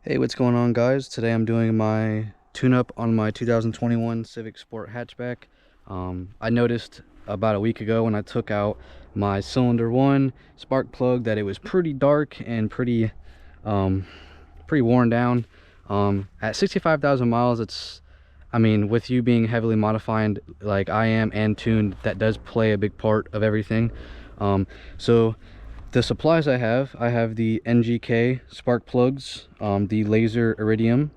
Hey, what's going on, guys? Today I'm doing my tune-up on my 2021 Civic Sport hatchback. I noticed about a week ago when I took out my cylinder 1 spark plug that it was pretty dark and pretty worn down. At 65,000 miles, with you being heavily modified like I am and tuned, that does play a big part of everything. So the supplies I have the NGK spark plugs, the laser iridium,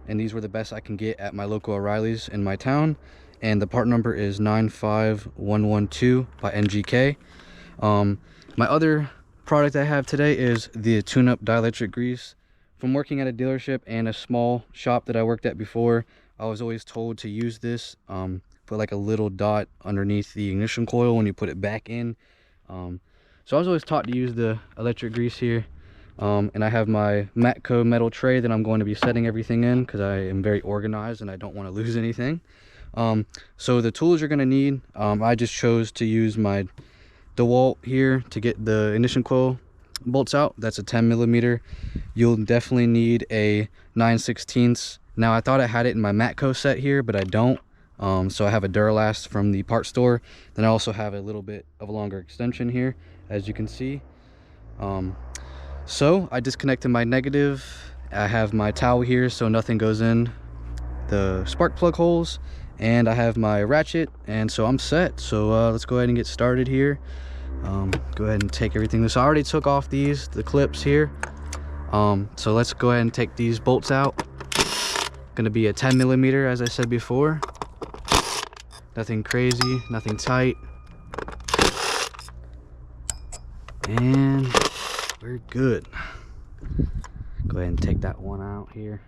and these were the best I can get at my local O'Reilly's in my town, and the part number is 95112 by NGK. My other product I have today is the tune-up dielectric grease. From working at a dealership and a small shop that I worked at before, I was always told to use this, put like a little dot underneath the ignition coil when you put it back in. So I was always taught to use the electric grease here. And I have my Matco metal tray that I'm going to be setting everything in because I am very organized and I don't want to lose anything. So the tools you're going to need, I just chose to use my DeWalt here to get the ignition coil bolts out. That's a 10mm. You'll definitely need a 9/16. Now I thought I had it in my Matco set here, but I don't. So I have a Duralast from the part store. Then I also have a little bit of a longer extension here, as you can see. So I disconnected my negative. I have my towel here so nothing goes in the spark plug holes, and I have my ratchet, and so I'm set. So let's go ahead and get started here. Go ahead and take everything loose. I already took off the clips here. So let's go ahead and take these bolts out. Gonna be a 10mm, as I said before. Nothing crazy, nothing tight. And we're good. Go ahead and take that one out here.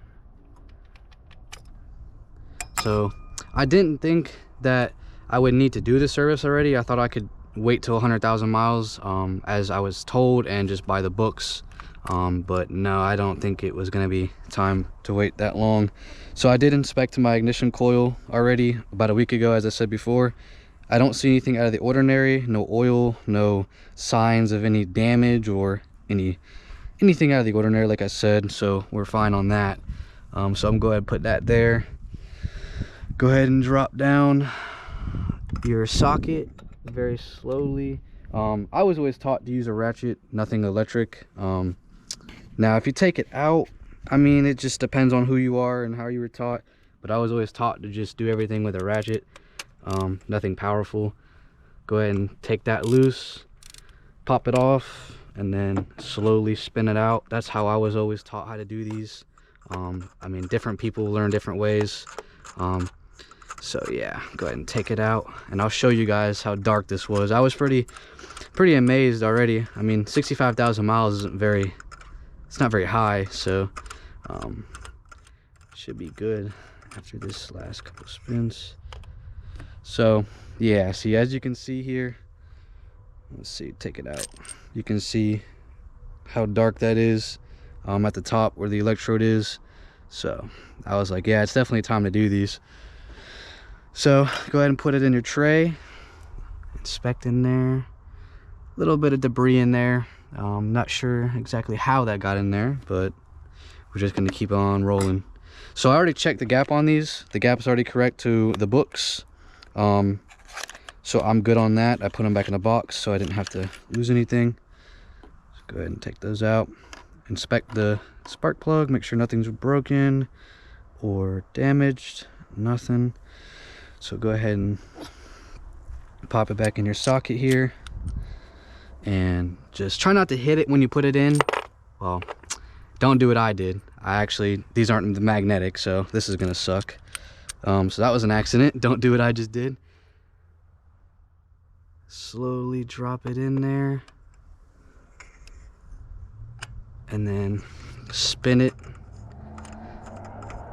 So I didn't think that I would need to do the service already. I thought I could wait till 100,000 miles, as I was told, and just buy the books. But no, I don't think it was going to be time to wait that long. So I did inspect my ignition coil already about a week ago, as I said before. I don't see anything out of the ordinary, no oil, no signs of any damage or anything out of the ordinary, like I said, so we're fine on that. So I'm going to go ahead and put that there. Go ahead and drop down your socket very slowly. I was always taught to use a ratchet, nothing electric. Now if you take it out, it just depends on who you are and how you were taught, but I was always taught to just do everything with a ratchet. Nothing powerful. Go ahead and take that loose, pop it off, and then slowly spin it out. That's how I was always taught how to do these. Different people learn different ways. So yeah, go ahead and take it out, and I'll show you guys how dark this was. I was pretty amazed already. 65,000 miles it's not very high, so should be good after this last couple spins. So yeah, see, as you can see here, let's see, take it out. You can see how dark that is at the top where the electrode is. So I was like, yeah, it's definitely time to do these. So go ahead and put it in your tray. Inspect in there. A little bit of debris in there. Not sure exactly how that got in there, but we're just gonna keep on rolling. So I already checked the gap on these. The gap is already correct to the books. So I'm good on that. I put them back in the box so I didn't have to lose anything. So go ahead and take those out. Inspect the spark plug, make sure nothing's broken or damaged. Nothing. So go ahead and pop it back in your socket here, and just try not to hit it when you put it in. Well, don't do what I did. These aren't the magnetic, so this is gonna suck. So that was an accident. Don't do what I just did. Slowly drop it in there, and then spin it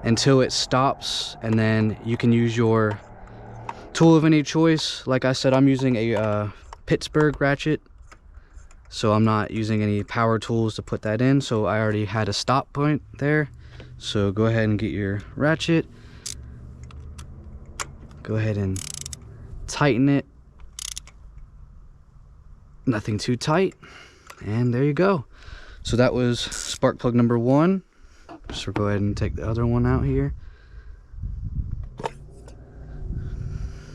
until it stops, and then you can use your tool of any choice. Like I said, I'm using a Pittsburgh ratchet, so I'm not using any power tools to put that in, so I already had a stop point there. So go ahead and get your ratchet, go ahead and tighten it, nothing too tight, and there you go. So that was spark plug number 1. So go ahead and take the other one out here.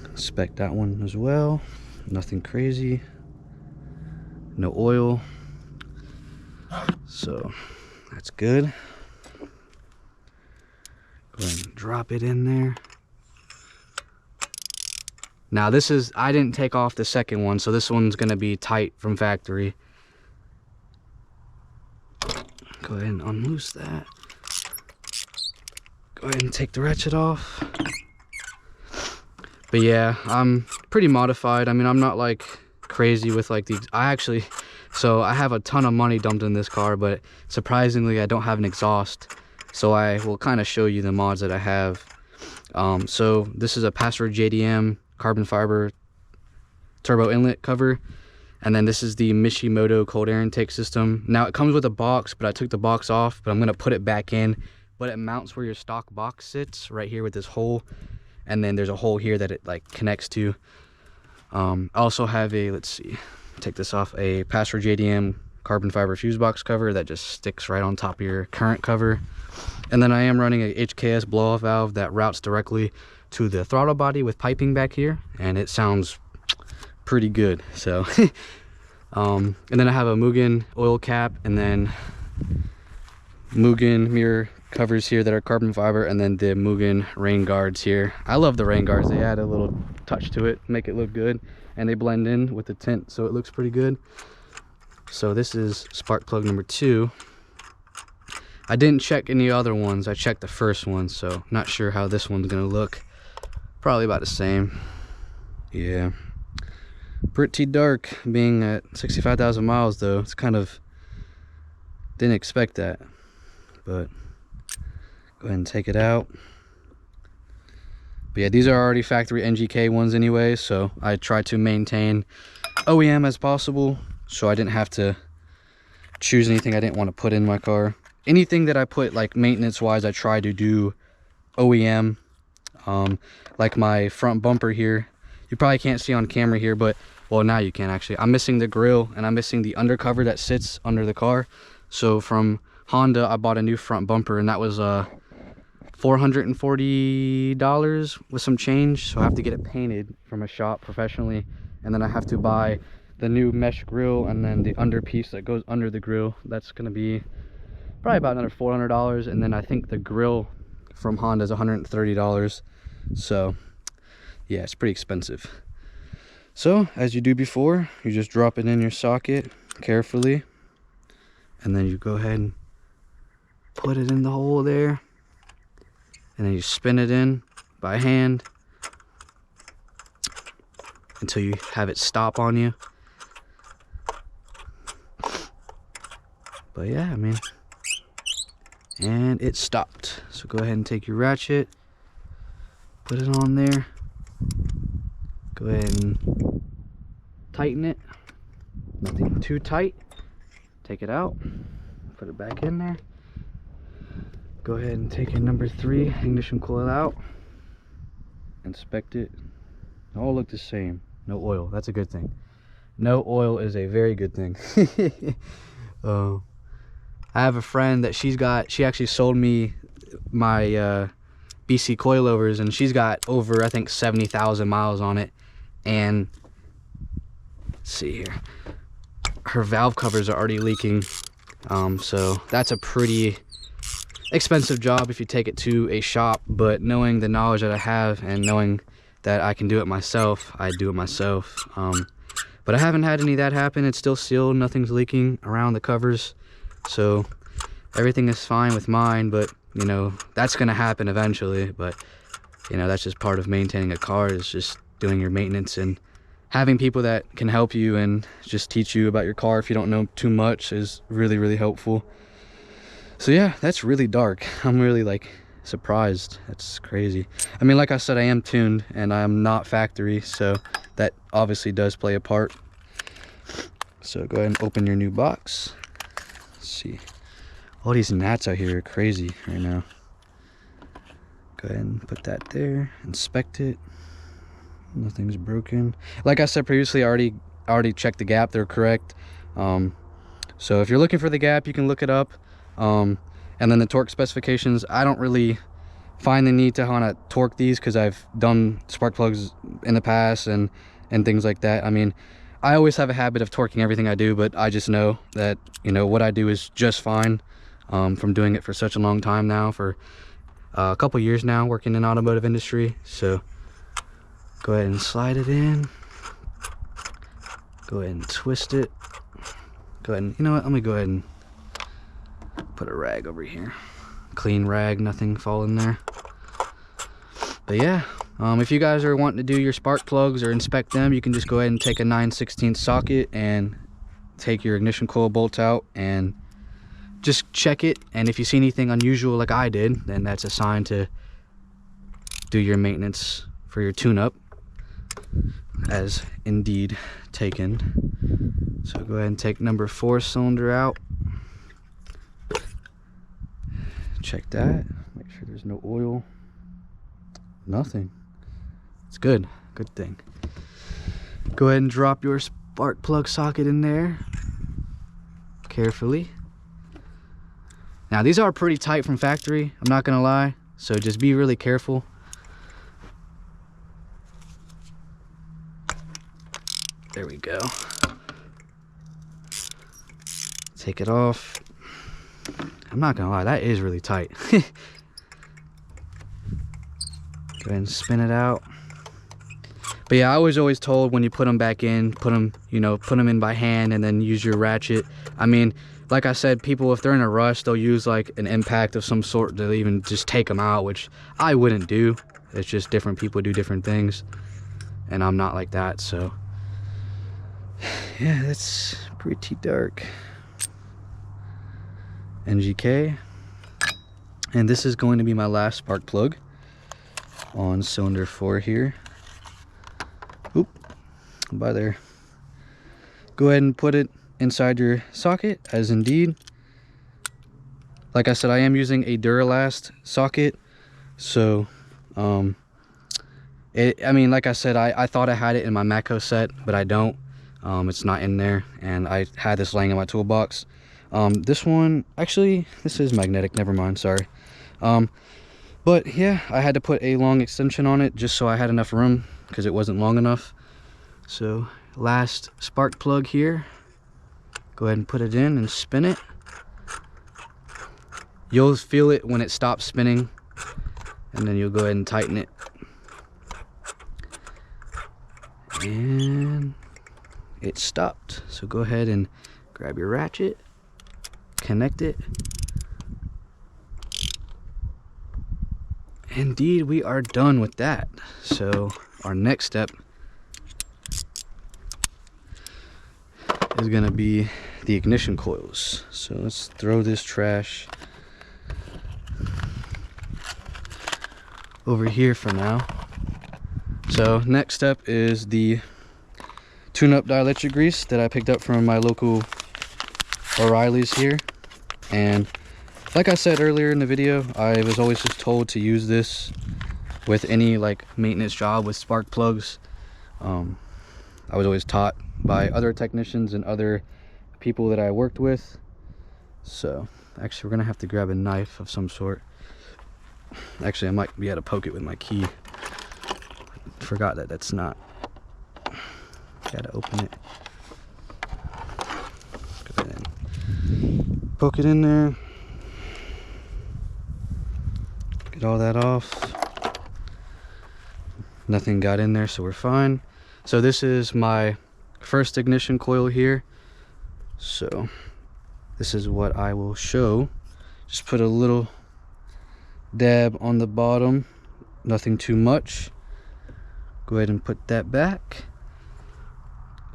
Inspect that one as well. Nothing crazy. No oil. So that's good. Go ahead and drop it in there. Now this is, I didn't take off the second one, so this one's gonna be tight from factory. Go ahead and unloose that. Go ahead and take the ratchet off. But yeah, I'm pretty modified. I mean, I'm not like crazy with like the, so I have a ton of money dumped in this car, but surprisingly I don't have an exhaust. So I will kind of show you the mods that I have. So this is a Password JDM carbon fiber turbo inlet cover. And then this is the Mishimoto cold air intake system. Now it comes with a box, but I took the box off, but I'm gonna put it back in. But it mounts where your stock box sits, right here with this hole. And then there's a hole here that it like connects to. I also have a, let's see, take this off, a Password JDM carbon fiber fuse box cover that just sticks right on top of your current cover. And then I am running a HKS blow off valve that routes directly to the throttle body with piping back here, and it sounds pretty good. So and then I have a Mugen oil cap, and then Mugen mirror covers here that are carbon fiber, and then the Mugen rain guards here. I love the rain guards. They add a little touch to it, make it look good, and they blend in with the tint, so it looks pretty good. So this is spark plug number 2. I didn't check any other ones. I checked the first one, so not sure how this one's gonna look. Probably about the same. Yeah, pretty dark being at 65,000 miles though. It's kind of, didn't expect that, but go ahead and take it out. But yeah, these are already factory NGK ones anyway, so I try to maintain OEM as possible, so I didn't have to choose anything I didn't want to put in my car. Anything that I put like maintenance wise, I try to do OEM. Like my front bumper here, you probably can't see on camera here, but well, now you can actually. I'm missing the grill and I'm missing the undercover that sits under the car. So from Honda, I bought a new front bumper, and that was $440 with some change. So I have to get it painted from a shop professionally, and then I have to buy the new mesh grill and then the under piece that goes under the grill. That's gonna be probably about another $400, and then I think the grill from Honda is $130. So yeah, it's pretty expensive. So as you do before, you just drop it in your socket carefully, and then you go ahead and put it in the hole there, and then you spin it in by hand until you have it stop on you. But yeah, I mean, and it stopped. So go ahead and take your ratchet, put it on there, go ahead and tighten it. Nothing too tight. Take it out, put it back in there. Go ahead and take your number 3 ignition coil out, inspect it. All look the same. No oil. That's a good thing. No oil is a very good thing. I have a friend that she actually sold me my BC coilovers, and she's got over, I think, 70,000 miles on it. And let's see here, her valve covers are already leaking. So that's a pretty expensive job if you take it to a shop, but knowing the knowledge that I have and knowing that I can do it myself, I do it myself. But I haven't had any of that happen. It's still sealed, nothing's leaking around the covers, so everything is fine with mine. But you know, that's gonna happen eventually. But you know, that's just part of maintaining a car, is just doing your maintenance and having people that can help you and just teach you about your car if you don't know too much is really, really helpful. So yeah, that's really dark. I'm really like surprised. That's crazy. I mean, like I said, I am tuned and I'm not factory, so that obviously does play a part. So go ahead and open your new box. Let's see. All these gnats out here are crazy right now. Go ahead and put that there. Inspect it. Nothing's broken. Like I said previously, I already checked the gap. They're correct. So if you're looking for the gap, you can look it up. And And then the torque specifications, I don't really find the need to want to torque these because I've done spark plugs in the past and things like that. I mean, I always have a habit of torquing everything I do, but I just know that, you know, what I do is just fine from doing it for such a long time now, for a couple years now, working in automotive industry. So go ahead and slide it in. Go ahead and twist it. Go ahead and, you know what, let me go ahead and put a rag over here. Clean rag, nothing fall in there. But yeah, if you guys are wanting to do your spark plugs or inspect them, you can just go ahead and take a 9/16 socket and take your ignition coil bolt out and just check it. And if you see anything unusual like I did, then that's a sign to do your maintenance for your tune-up, as indeed taken. So go ahead and take number 4 cylinder out. Check that, make sure there's no oil, nothing. It's good, good thing. Go ahead and drop your spark plug socket in there carefully. Now these are pretty tight from factory, I'm not gonna lie, so just be really careful. There we go. Take it off. I'm not gonna lie, that is really tight. Go ahead and spin it out. But yeah, I was always told when you put them back in, put them in by hand and then use your ratchet. I mean, like I said, people, if they're in a rush, they'll use like an impact of some sort to even just take them out, which I wouldn't do. It's just different people do different things, and I'm not like that. So yeah, that's pretty dark. NGK, and this is going to be my last spark plug on cylinder 4 here. Oop, by there. Go ahead and put it inside your socket, as indeed. Like I said, I am using a Duralast socket, so I mean, like I said, I thought I had it in my Mako set, but I don't. It's not in there, and I had this laying in my toolbox. This one, actually, this is magnetic, never mind, sorry. But yeah, I had to put a long extension on it just so I had enough room, because it wasn't long enough. So last spark plug here, go ahead and put it in and spin it. You'll feel it when it stops spinning, and then you'll go ahead and tighten it. And it stopped, so go ahead and grab your ratchet, connect it. Indeed, we are done with that. So our next step is going to be the ignition coils. So let's throw this trash over here for now. So next step is the tune-up dielectric grease that I picked up from my local O'Reilly's here. And like I said earlier in the video, I was always just told to use this with any like maintenance job with spark plugs. I was always taught by other technicians and other people that I worked with. So actually, we're gonna have to grab a knife of some sort. Actually, I might be able to poke it with my key. Forgot that that's not. Gotta open it. Go ahead and poke it in there. Get all that off. Nothing got in there, so we're fine. So this is my first ignition coil here. So this is what I will show. Just put a little dab on the bottom, nothing too much. Go ahead and put that back.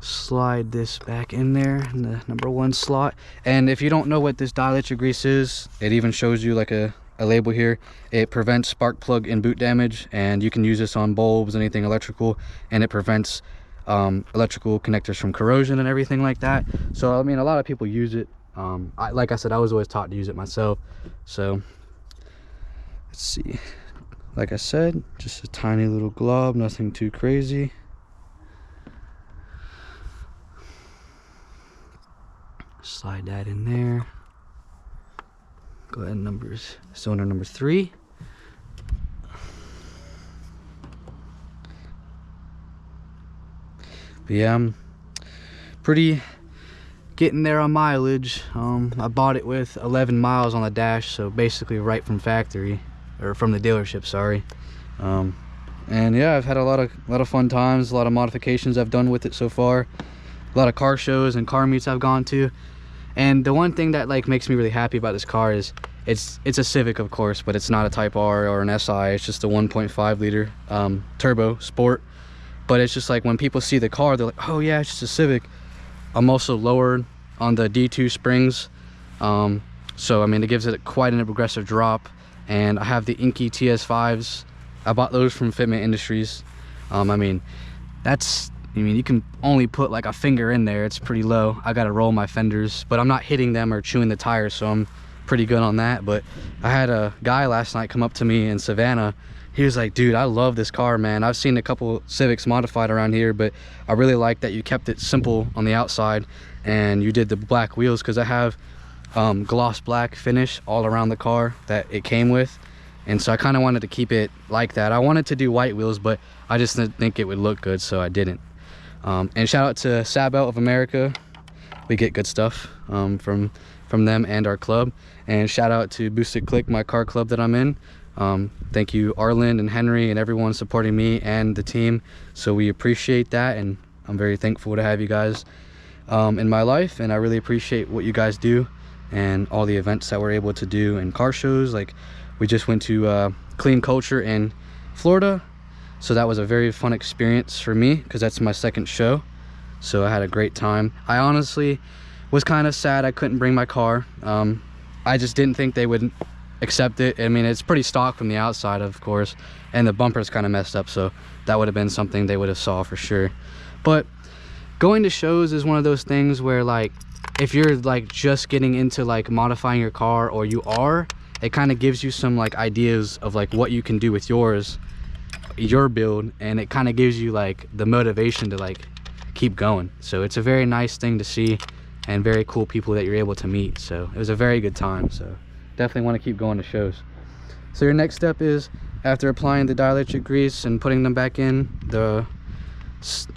Slide this back in there in the number 1 slot. And if you don't know what this dielectric grease is, it even shows you like a label here. It prevents spark plug and boot damage, and you can use this on bulbs, anything electrical, and it prevents electrical connectors from corrosion and everything like that. So I mean, a lot of people use it. Like I said, I was always taught to use it myself. So let's see, like I said, just a tiny little glob, nothing too crazy. Slide that in there. Go ahead, cylinder number 3. But yeah, I'm pretty getting there on mileage. I bought it with 11 miles on the dash, so basically right from factory, or from the dealership, sorry. And yeah, I've had a lot of fun times, a lot of modifications I've done with it so far, a lot of car shows and car meets I've gone to. And the one thing that like makes me really happy about this car is it's a Civic, of course, but it's not a Type R or an SI. It's just a 1.5 liter turbo sport. But it's just like when people see the car, they're like, oh yeah, it's just a Civic. I'm also lowered on the D2 springs, so I mean it gives it quite an aggressive drop. And I have the Enkei Ts5s. I bought those from Fitment Industries. I mean you can only put like a finger in there. It's pretty low. I gotta roll my fenders, but I'm not hitting them or chewing the tires, so I'm pretty good on that. But I had a guy last night come up to me in Savannah. He was like, dude, I love this car, man. I've seen a couple Civics modified around here, but I really like that you kept it simple on the outside and you did the black wheels, because I have gloss black finish all around the car that it came with. And so I kind of wanted to keep it like that. I wanted to do white wheels, but I just didn't think it would look good, so I didn't. And shout out to Sabelt of America. We get good stuff from them and our club. And shout out to Boosted Click, my car club that I'm in. Thank you Arlen and Henry and everyone supporting me and the team. So we appreciate that, and I'm very thankful to have you guys in my life, and I really appreciate what you guys do and all the events that we're able to do and car shows. Like we just went to Clean Culture in Florida, so that was a very fun experience for me because that's my second show. So I had a great time. I honestly was kind of sad I couldn't bring my car. I just didn't think they would accept it. I mean, it's pretty stock from the outside, of course, and the bumper's kind of messed up, so that would have been something they would have saw for sure. But going to shows is one of those things where, like, if you're like just getting into like modifying your car, or you are, it kind of gives you some like ideas of like what you can do with your build, and it kind of gives you like the motivation to like keep going. So it's a very nice thing to see, and very cool people that you're able to meet. So it was a very good time. So definitely want to keep going to shows. So your next step is, after applying the dielectric grease and putting them back in the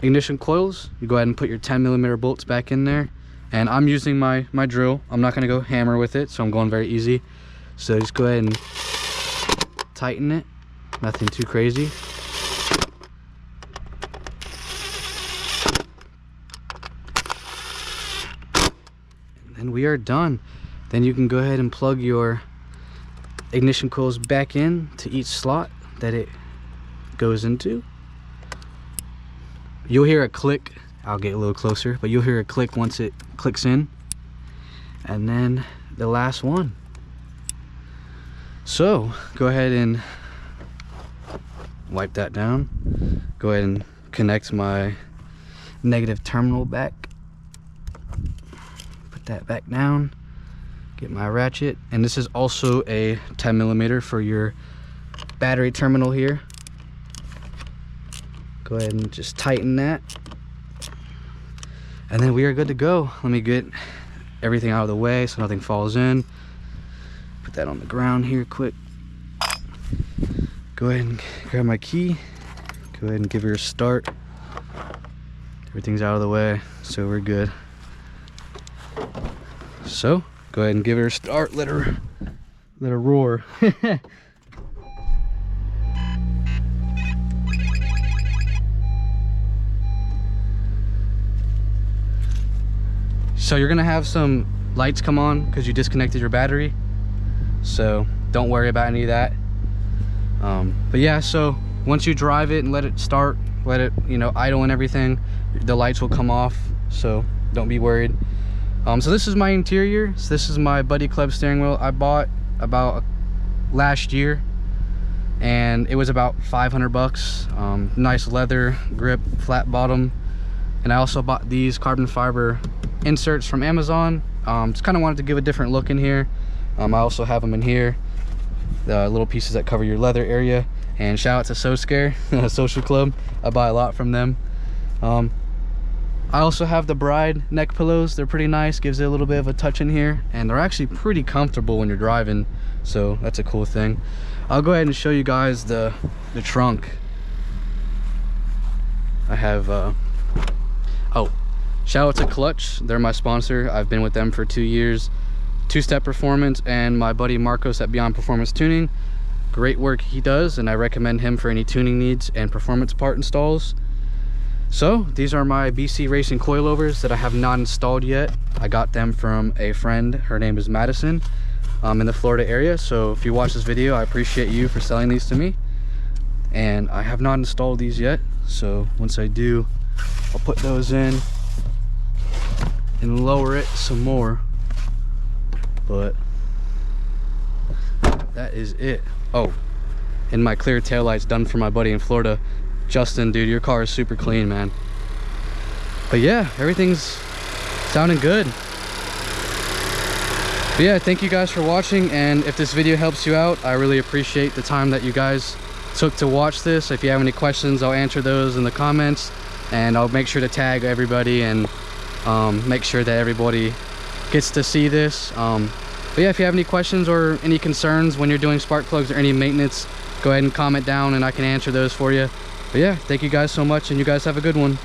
ignition coils, you go ahead and put your 10mm bolts back in there. And I'm using my drill. I'm not going to go hammer with it, so I'm going very easy. So just go ahead and tighten it. Nothing too crazy. And then we are done. Then you can go ahead and plug your ignition coils back in to each slot that it goes into. You'll hear a click. I'll get a little closer, but you'll hear a click once it clicks in. And then the last one. So go ahead and wipe that down. Go ahead and connect my negative terminal back. Put that back down. Get my ratchet, and this is also a 10mm for your battery terminal here. Go ahead and just tighten that, and then we are good to go. Let me get everything out of the way so nothing falls in. Put that on the ground here quick. Go ahead and grab my key. Go ahead and give her a start. Everything's out of the way, so we're good. So go ahead and give her a start. Let her roar. So you're gonna have some lights come on because you disconnected your battery, so don't worry about any of that. But yeah, so once you drive it and let it start, let it, you know, idle and everything, the lights will come off, so don't be worried. So this is my interior. So this is my Buddy Club steering wheel I bought about last year, and it was about 500 bucks. Nice leather grip, flat bottom. And I also bought these carbon fiber inserts from Amazon. Just kind of wanted to give a different look in here. I also have them in here, the little pieces that cover your leather area. And shout out to So Scare Social Club. I buy a lot from them. I also have the Bride neck pillows. They're pretty nice, gives it a little bit of a touch in here, and they're actually pretty comfortable when you're driving, so that's a cool thing. I'll go ahead and show you guys the trunk. I have oh, shout out to Clutch, they're my sponsor. I've been with them for 2 years. Two-Step Performance and my buddy Marcos at Beyond Performance Tuning. Great work he does, and I recommend him for any tuning needs and performance part installs. So these are my BC Racing coilovers that I have not installed yet. I got them from a friend. Her name is Madison, in the Florida area. So if you watch this video, I appreciate you for selling these to me. And I have not installed these yet. So once I do, I'll put those in and lower it some more. But that is it. Oh, and my clear taillights done for my buddy in Florida. Justin, dude, your car is super clean, man. But yeah, everything's sounding good. But yeah, thank you guys for watching, and if this video helps you out, I really appreciate the time that you guys took to watch this. If you have any questions, I'll answer those in the comments, and I'll make sure to tag everybody and make sure that everybody gets to see this. But yeah, if you have any questions or any concerns when you're doing spark plugs or any maintenance, go ahead and comment down and I can answer those for you. But yeah, thank you guys so much, and you guys have a good one.